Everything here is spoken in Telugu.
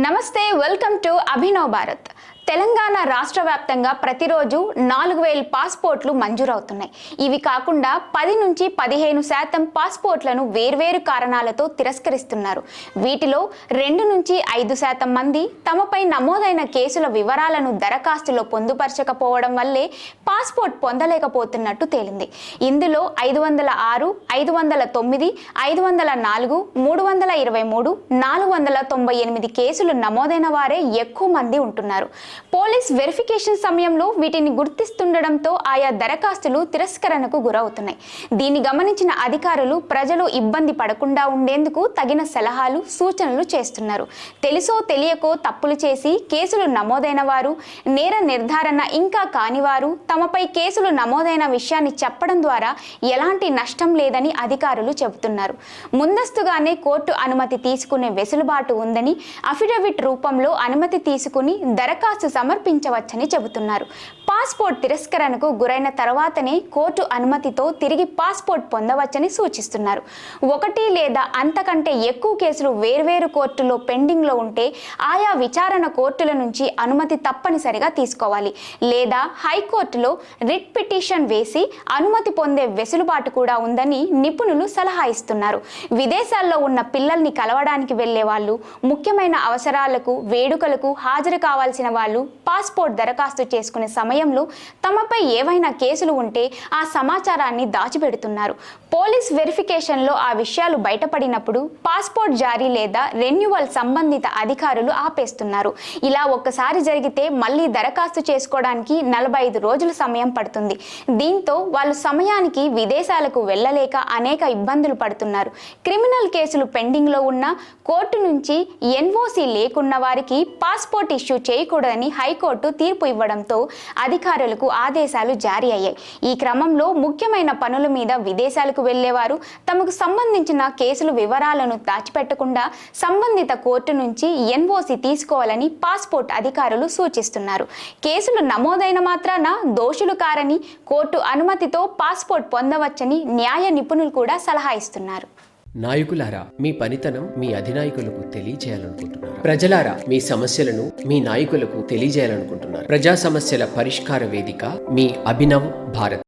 నమస్తే, వెల్కమ్ టు అభినవ్ భారత్. తెలంగాణ రాష్ట్ర వ్యాప్తంగా ప్రతిరోజు 4000 పాస్పోర్ట్లు మంజూరవుతున్నాయి. ఇవి కాకుండా 10 నుంచి 15% పాస్పోర్ట్లను వేర్వేరు కారణాలతో తిరస్కరిస్తున్నారు. వీటిలో 2 నుంచి 5% మంది తమపై నమోదైన కేసుల వివరాలను దరఖాస్తులో పొందుపరచకపోవడం వల్లే పాస్పోర్ట్ పొందలేకపోతున్నట్టు తేలింది. ఇందులో 506, 509, 504, 323, 498 కేసులు నమోదైన వారే ఎక్కువ మంది ఉంటున్నారు. పోలీస్ వెరిఫికేషన్ సమయంలో వీటిని గుర్తిస్తుండడంతో ఆయా దరఖాస్తులు తిరస్కరణకు గురవుతున్నాయి. దీన్ని గమనించిన అధికారులు ప్రజలు ఇబ్బంది పడకుండా ఉండేందుకు తగిన సలహాలు, సూచనలు చేస్తున్నారు. తెలుసో తెలియకో తప్పులు చేసి కేసులు నమోదైన వారు, నేర నిర్ధారణ ఇంకా కానివారు తమపై కేసులు నమోదైన విషయాన్ని చెప్పడం ద్వారా ఎలాంటి నష్టం లేదని అధికారులు చెబుతున్నారు. ముందస్తుగానే కోర్టు అనుమతి తీసుకునే వెసులుబాటు ఉందని, అఫిడవిట్ రూపంలో అనుమతి తీసుకుని దరఖాస్తు సమర్పించవచ్చని చెబుతున్నారు. పాస్పోర్ట్ తిరస్కరణకు గురైన తర్వాతనే కోర్టు అనుమతితో తిరిగి పాస్పోర్ట్ పొందవచ్చని సూచిస్తున్నారు. 1 లేదా అంతకంటే ఎక్కువ కేసులు వేర్వేరు కోర్టులో పెండింగ్లో ఉంటే ఆయా విచారణ కోర్టుల నుంచి అనుమతి తప్పనిసరిగా తీసుకోవాలి. లేదా హైకోర్టులో రిట్ పిటిషన్ వేసి అనుమతి పొందే వెసులుబాటు కూడా ఉందని నిపుణులు సలహా ఇస్తున్నారు. విదేశాల్లో ఉన్న పిల్లల్ని కలవడానికి వెళ్లే వాళ్ళు, ముఖ్యమైన అవసరాలకు, వేడుకలకు హాజరు కావాల్సిన వాళ్ళు పాస్పోర్ట్ దరఖాస్తు చేసుకునే సమయంలో తమపై ఏవైనా కేసులు ఉంటే ఆ సమాచారాన్ని దాచిపెడుతున్నారు. పోలీస్ వెరిఫికేషన్లో ఆ విషయాలు బయటపడినప్పుడు పాస్పోర్ట్ జారీ లేదా రెన్యువల్ సంబంధిత అధికారులు ఆపేస్తున్నారు. ఇలా ఒక్కసారి జరిగితే మళ్ళీ దరఖాస్తు చేసుకోవడానికి 45 రోజుల సమయం పడుతుంది. దీంతో వాళ్ళు సమయానికి విదేశాలకు వెళ్ళలేక అనేక ఇబ్బందులు పడుతున్నారు. క్రిమినల్ కేసులు పెండింగ్లో ఉన్న, కోర్టు నుంచి ఎన్ఓసి లేకున్న వారికి పాస్పోర్ట్ ఇష్యూ చేయకూడదని హైకోర్టు తీర్పు ఇవ్వడంతో అధికారులకు ఆదేశాలు జారీ అయ్యాయి. ఈ క్రమంలో ముఖ్యమైన పనుల మీద విదేశాలకు వెళ్లేవారు తమకు సంబంధించిన కేసుల వివరాలను దాచిపెట్టకుండా సంబంధిత కోర్టు నుంచి ఎన్ఓసి తీసుకోవాలని పాస్పోర్ట్ అధికారులు సూచిస్తున్నారు. కేసులు నమోదైన మాత్రాన దోషులు కారని, కోర్టు అనుమతితో పాస్పోర్ట్ పొందవచ్చని న్యాయ నిపుణులు కూడా సలహా ఇస్తున్నారు. నాయకులారా, మీ పనితనం మీ అధినాయకులకు తెలియజేయాలనుకుంటున్నారు. ప్రజలారా, మీ సమస్యలను మీ నాయకులకు తెలియజేయాలనుకుంటున్నారు. ప్రజా సమస్యల పరిష్కార వేదిక మీ అభినవ్ భారత్.